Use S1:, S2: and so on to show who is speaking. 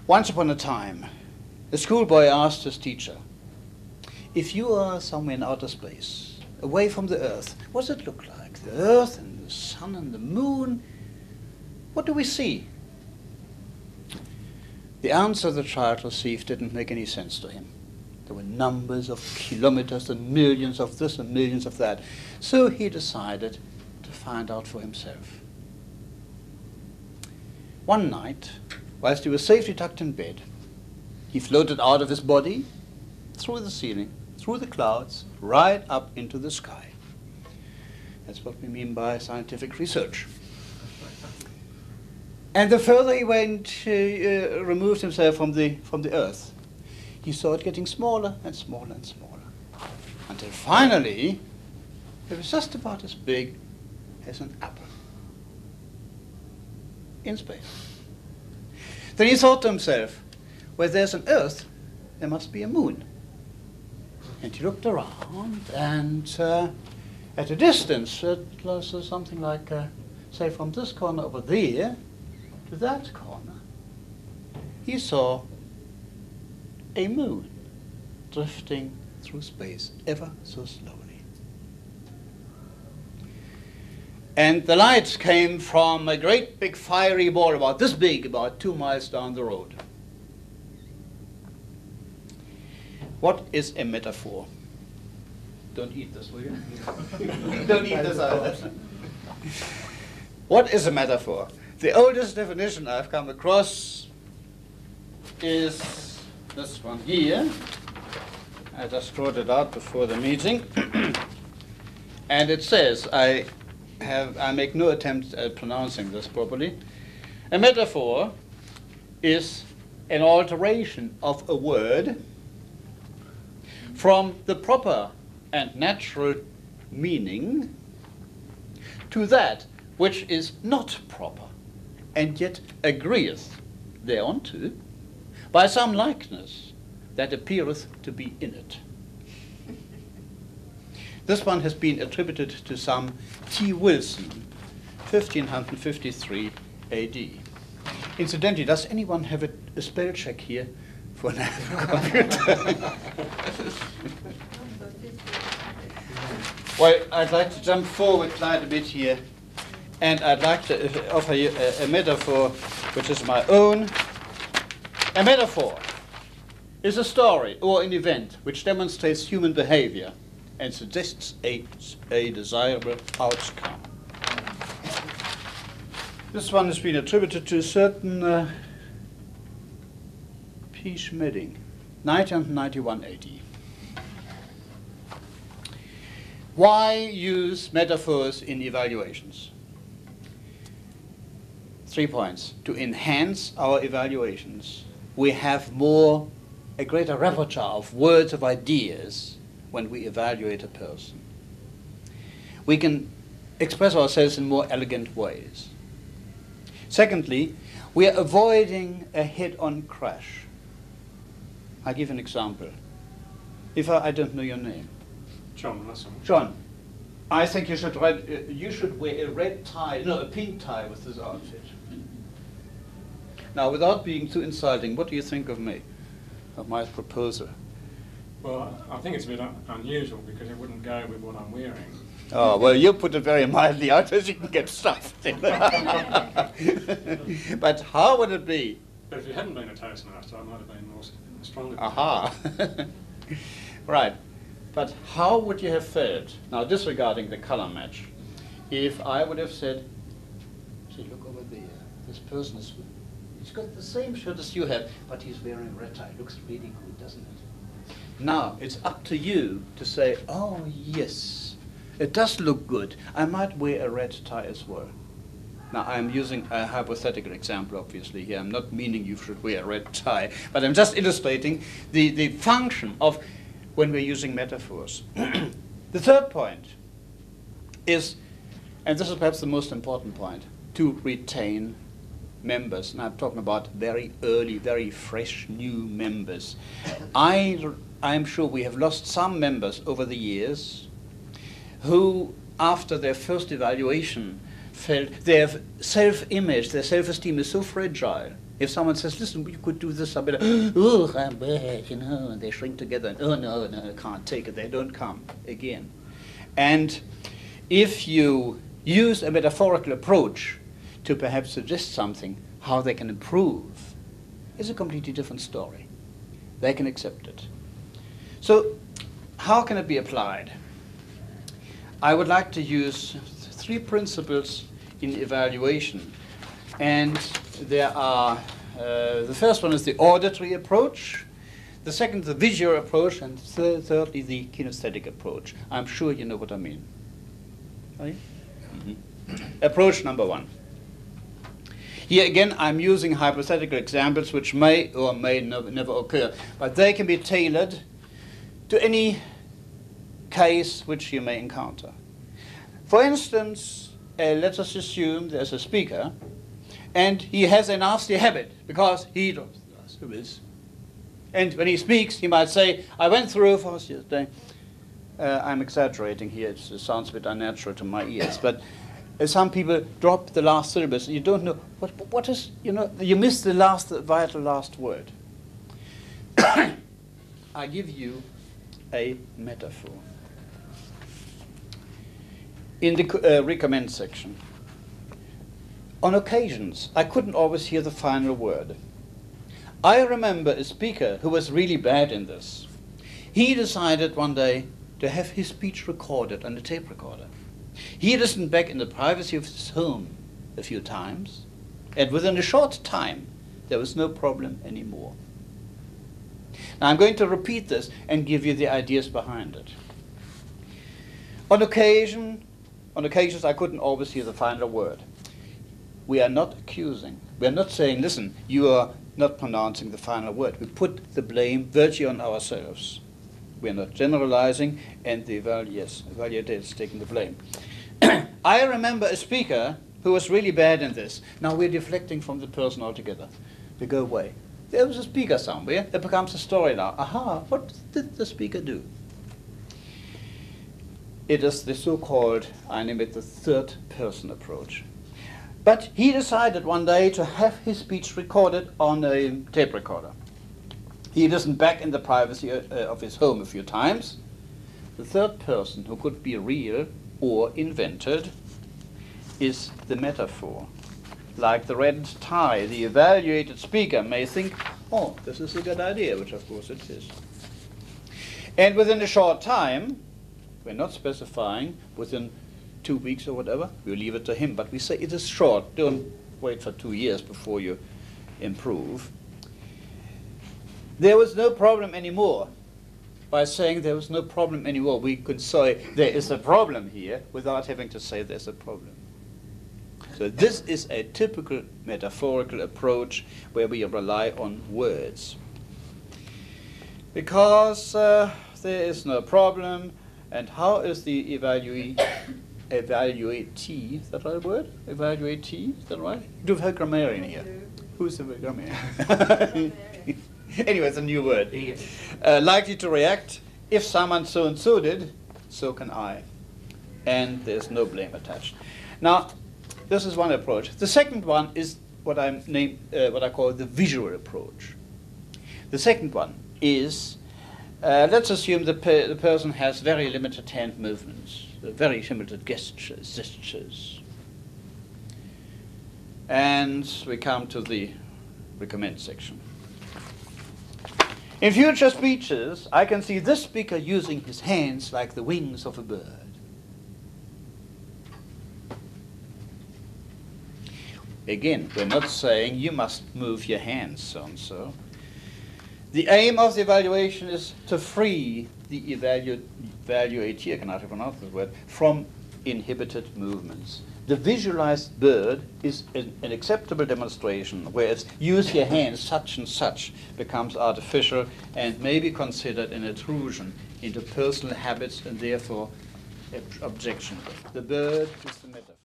S1: Once upon a time, a schoolboy asked his teacher, if you are somewhere in outer space, away from the Earth, what does it look like? The Earth and the sun and the moon, what do we see? The answer the child received didn't make any sense to him. There were numbers of kilometers and millions of this and millions of that. So he decided to find out for himself. One night, whilst he was safely tucked in bed, he floated out of his body, through the ceiling, through the clouds, right up into the sky. That's what we mean by scientific research. And the further he went, removed himself from the Earth, he saw it getting smaller and smaller and smaller, until finally it was just about as big as an apple in space. Then he thought to himself, where there's an Earth, there must be a moon. And he looked around, and at a distance, it was something like, say, from this corner over there to that corner, he saw a moon drifting through space ever so slowly. And the light came from a great big fiery ball about this big, about 2 miles down the road. What is a metaphor? Don't eat this, will you? Don't eat this either. What is a metaphor? The oldest definition I've come across is this one here. I just wrote it out before the meeting. And it says, I make no attempt at pronouncing this properly. A metaphor is an alteration of a word from the proper and natural meaning to that which is not proper and yet agreeth thereunto by some likeness that appeareth to be in it. This one has been attributed to some T. Wilson, 1553 AD. Incidentally, does anyone have a spell check here for an computer? Well, I'd like to jump forward quite a bit here, and I'd like to offer you a metaphor which is my own. A metaphor is a story or an event which demonstrates human behavior and suggests a desirable outcome. This one has been attributed to a certain P. Schmedding, 1991 AD. Why use metaphors in evaluations? 3 points. To enhance our evaluations, we have a greater repertoire of words, of ideas when we evaluate a person. We can express ourselves in more elegant ways. Secondly, we are avoiding a head-on crash. I'll give an example. If I don't know your name.
S2: John, that's all.
S1: John, I think you should wear a red tie, no, a pink tie with this outfit. Now, without being too insulting, what do you think of me, of my proposal?
S2: Well, I think it's a bit unusual because it wouldn't go with what I'm wearing.
S1: Oh, well, you put it very mildly out as you can get stuffed. But how would it be?
S2: But if you hadn't been a Toastmaster, I might have been more stronger.
S1: Aha. Right. But how would you have felt, now disregarding the color match, if I would have said, see, look over there, this person he's got the same shirt as you have, but he's wearing a red tie. Looks really good, doesn't it? Now, it's up to you to say, oh, yes, it does look good. I might wear a red tie as well. Now, I'm using a hypothetical example, obviously, here. I'm not meaning you should wear a red tie, but I'm just illustrating the function of when we're using metaphors. The third point is, and this is perhaps the most important point, to retain members. And I'm talking about very early, very fresh, new members. I'm sure we have lost some members over the years who, after their first evaluation, felt their self-image, their self-esteem is so fragile. If someone says, listen, you could do this, I better, oh, I'm bad, you know, and they shrink together, and oh, no, I can't take it, they don't come again. And if you use a metaphorical approach to perhaps suggest something, how they can improve, it's a completely different story. They can accept it. So, how can it be applied? I would like to use 3 principles in evaluation. And there are, the first one is the auditory approach, the second the visual approach, and thirdly the kinesthetic approach. I'm sure you know what I mean. Are you? Mm-hmm. Approach number 1. Here again I'm using hypothetical examples which may or may never occur, but they can be tailored to any case which you may encounter. For instance, let us assume there's a speaker and he has a nasty habit because he drops the glass. And when he speaks, he might say, I went through for yesterday. I'm exaggerating here, it sounds a bit unnatural to my ears, but some people drop the last syllabus and you don't know, what is, you know, you miss the vital last word. I give you a metaphor. In the recommend section, on occasions, I couldn't always hear the final word. I remember a speaker who was really bad in this. He decided one day to have his speech recorded on a tape recorder. He listened back in the privacy of his home a few times, and within a short time, there was no problem anymore. Now I'm going to repeat this and give you the ideas behind it. On occasions, I couldn't always hear the final word. We are not accusing. We are not saying, listen, you are not pronouncing the final word. We put the blame virtually on ourselves. We are not generalizing, and the evaluator is taking the blame. I remember a speaker who was really bad in this. Now we're deflecting from the person altogether. We go away. There was a speaker somewhere. It becomes a story now. Aha, what did the speaker do? It is the so-called, I name it the third person approach. But he decided one day to have his speech recorded on a tape recorder. He listened back in the privacy of his home a few times. The third person, who could be real or invented, is the metaphor. Like the red tie, the evaluated speaker may think, oh, this is a good idea, which of course it is. And within a short time, we're not specifying within 2 weeks or whatever, we'll leave it to him, but we say it is short. Don't wait for 2 years before you improve. There was no problem anymore. By saying there was no problem anymore, we could say there is a problem here without having to say there's a problem. So this is a typical metaphorical approach where we rely on words. Because there is no problem, and how is the evaluatee, is that the right word? Evaluatee, is that right? Do we have a grammarian here? Who's the grammarian? Anyway, it's a new word. Likely to react, if someone so and so did, so can I. And there's no blame attached. Now, this is one approach. The second one is what I call the visual approach. The second one is, let's assume the person has very limited hand movements, very limited gestures. And we come to the recommend section. In future speeches, I can see this speaker using his hands like the wings of a bird. Again, we're not saying you must move your hands so and so. The aim of the evaluation is to free the evaluatee, I cannot pronounce this word, from inhibited movements. The visualized bird is an acceptable demonstration, whereas use your hands such and such becomes artificial and may be considered an intrusion into personal habits and therefore objectionable. The bird is the metaphor.